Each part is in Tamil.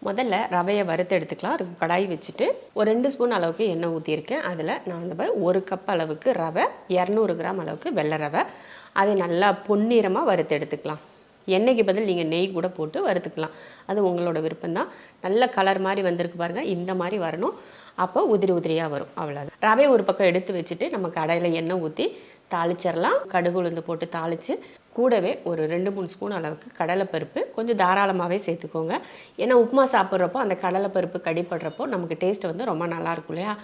முதல்ல ரவையை வறுத்து எடுத்துக்கலாம். அதுக்கு கடாய் வச்சுட்டு ஒரு 2 ஸ்பூன் அளவுக்கு எண்ணெய் ஊற்றியிருக்கேன். அதில் நான் வந்து 1 கப் அளவுக்கு ரவை, 200 கிராம் அளவுக்கு வெள்ளை ரவை, அதை நல்லா பொன்னிறமாக வறுத்து எடுத்துக்கலாம். எண்ணெய்க்கு பதில் நீங்கள் நெய் கூட போட்டு வறுத்துக்கலாம். அது உங்களோட விருப்பம்தான். நல்ல கலர் மாதிரி வந்திருக்கு பாருங்கள், இந்த மாதிரி வரணும். அப்போ உதிரி உதிரியாக வரும். அவ்வளோதான். ரவை ஒரு பக்கம் எடுத்து வச்சுட்டு நம்ம கடாயில் எண்ணெய் ஊற்றி தாளிச்சிடலாம். கடுகு உளுந்து போட்டு தாளித்து கூடவே ஒரு 2-3 ஸ்பூன் அளவுக்கு கடலைப்பருப்பு கொஞ்சம் தாராளமாகவே சேர்த்துக்கோங்க. ஏன்னா உப்புமா சாப்பிட்றப்போ அந்த கடலைப்பருப்பு கடிப்படுறப்போ நமக்கு டேஸ்ட் வந்து ரொம்ப நல்லாயிருக்கும் இல்லையா?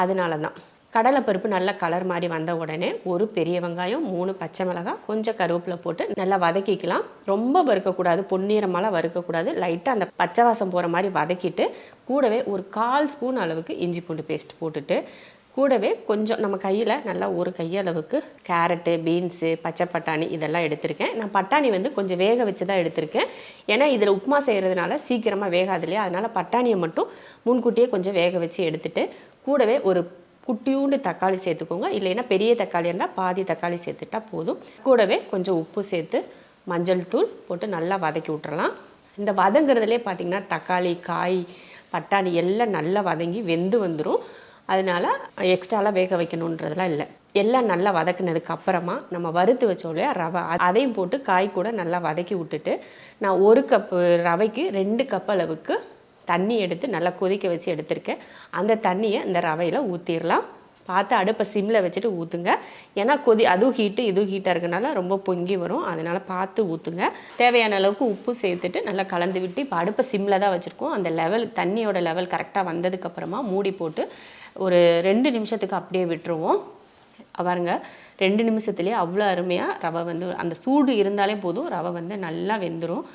அதனால தான். கடலைப்பருப்பு நல்லா கலர் மாதிரி வந்த உடனே ஒரு பெரிய வெங்காயம், 3 பச்சை மிளகாய், கொஞ்சம் கருவேப்பிலை போட்டு நல்லா வதக்கிக்கலாம். ரொம்ப வறுக்கக்கூடாது, பொன்னிறமாலாம் வறுக்கக்கூடாது. லைட்டாக அந்த பச்சை வாசம் போகிற மாதிரி வதக்கிட்டு கூடவே ஒரு 1/4 ஸ்பூன் அளவுக்கு இஞ்சி பூண்டு பேஸ்ட் போட்டுட்டு கூடவே கொஞ்சம் நம்ம கையில் நல்லா ஒரு கையளவுக்கு கேரட்டு, பீன்ஸு, பச்சை பட்டாணி இதெல்லாம் எடுத்திருக்கேன். நான் பட்டாணி வந்து கொஞ்சம் வேக வச்சு தான் எடுத்திருக்கேன். ஏன்னா இதில் உப்புமா செய்கிறதுனால சீக்கிரமாக வேகாது இல்லையா? அதனால் பட்டாணியை மட்டும் முன்கூட்டியே கொஞ்சம் வேக வச்சு எடுத்துகிட்டு கூடவே ஒரு குட்டியூண்டு தக்காளி சேர்த்துக்கோங்க. இல்லைன்னா பெரிய தக்காளி இருந்தால் பாதி தக்காளி சேர்த்துட்டா போதும். கூடவே கொஞ்சம் உப்பு சேர்த்து மஞ்சள் தூள் போட்டு நல்லா வதக்கி விட்டுறலாம். இந்த வதங்கிறதுலே பார்த்திங்கன்னா தக்காளி, காய், பட்டாணி எல்லாம் நல்லா வதங்கி வெந்து வந்துடும். அதனால் எக்ஸ்ட்ராலாம் வேக வைக்கணுன்றதுலாம் இல்லை. எல்லாம் நல்லா வதக்குனதுக்கு அப்புறமா நம்ம வறுத்து வச்சோம் இல்லையா ரவை, அதையும் போட்டு காய் கூட நல்லா வதக்கி விட்டுட்டு நான் 1 கப்பு ரவைக்கு 2 கப் அளவுக்கு தண்ணி எடுத்து நல்லா கொதிக்க வச்சு எடுத்திருக்கேன். அந்த தண்ணியை இந்த ரவையில் ஊற்றிடலாம். பார்த்து அடுப்பை சிம்மில் வச்சுட்டு ஊற்றுங்க. ஏன்னா அதுவும் ஹீட்டு இதுவும் ஹீட்டாக இருக்கனால ரொம்ப பொங்கி வரும். அதனால் பார்த்து ஊற்றுங்க. தேவையான அளவுக்கு உப்பு சேர்த்துட்டு நல்லா கலந்து விட்டு இப்போ அடுப்பை சிம்மில் தான் வச்சுருக்கோம். அந்த லெவல் தண்ணியோட லெவல் கரெக்டாக வந்ததுக்கப்புறமா மூடி போட்டு ஒரு 2 நிமிஷத்துக்கு அப்படியே விட்டுருவோம். பாருங்க 2 நிமிஷத்துலேயே அவ்வளோ அருமையாக ரவை வந்து அந்த சூடு இருந்தாலே போதும், ரவை வந்து நல்லா வெந்துடும்.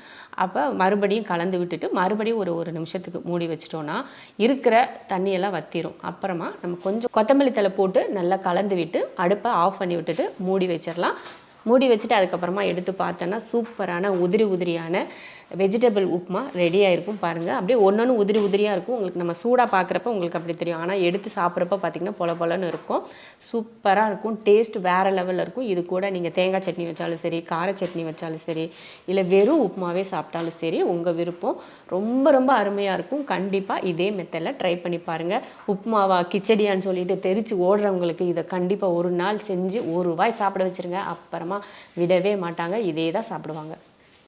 அப்போ மறுபடியும் கலந்து விட்டுட்டு மறுபடியும் ஒரு நிமிஷத்துக்கு மூடி வச்சிட்டோன்னா இருக்கிற தண்ணியெல்லாம் வற்றிடும். அப்புறமா நம்ம கொஞ்சம் கொத்தமல்லி தழை போட்டு நல்லா கலந்து விட்டு அடுப்பை ஆஃப் பண்ணி விட்டுட்டு மூடி வச்சிடலாம். மூடி வச்சுட்டு அதுக்கப்புறமா எடுத்து பார்த்தோன்னா சூப்பரான உதிரியான வெஜிடபிள் உப்புமா ரெடி ஆகிருக்கும். பாருங்கள், அப்படியே ஒன்று உதிரி உதிரியாக இருக்கும். உங்களுக்கு நம்ம சூடாக பார்க்குறப்ப உங்களுக்கு அப்படி தெரியும். ஆனால் எடுத்து சாப்பிட்றப்ப பார்த்திங்கன்னா பொல பொலன்னு இருக்கும். சூப்பராக இருக்கும். டேஸ்ட் வேறு லெவலில் இருக்கும். இது கூட நீங்கள் தேங்காய் சட்னி வச்சாலும் சரி, கார சட்னி வச்சாலும் சரி, இல்லை வெறும் உப்புமாவே சாப்பிட்டாலும் சரி, உங்கள் விருப்பம். ரொம்ப ரொம்ப அருமையாக இருக்கும். கண்டிப்பாக இதே மெத்தடில் ட்ரை பண்ணி பாருங்கள். உப்புமாவா கிச்சடியான்னு சொல்லிட்டு தெரித்து ஓடுறவங்களுக்கு இதை கண்டிப்பாக ஒரு நாள் செஞ்சு ஒரு வாய் சாப்பிட வச்சுருங்க. அப்புறமா விடவே மாட்டாங்க, இதே தான் சாப்பிடுவாங்க.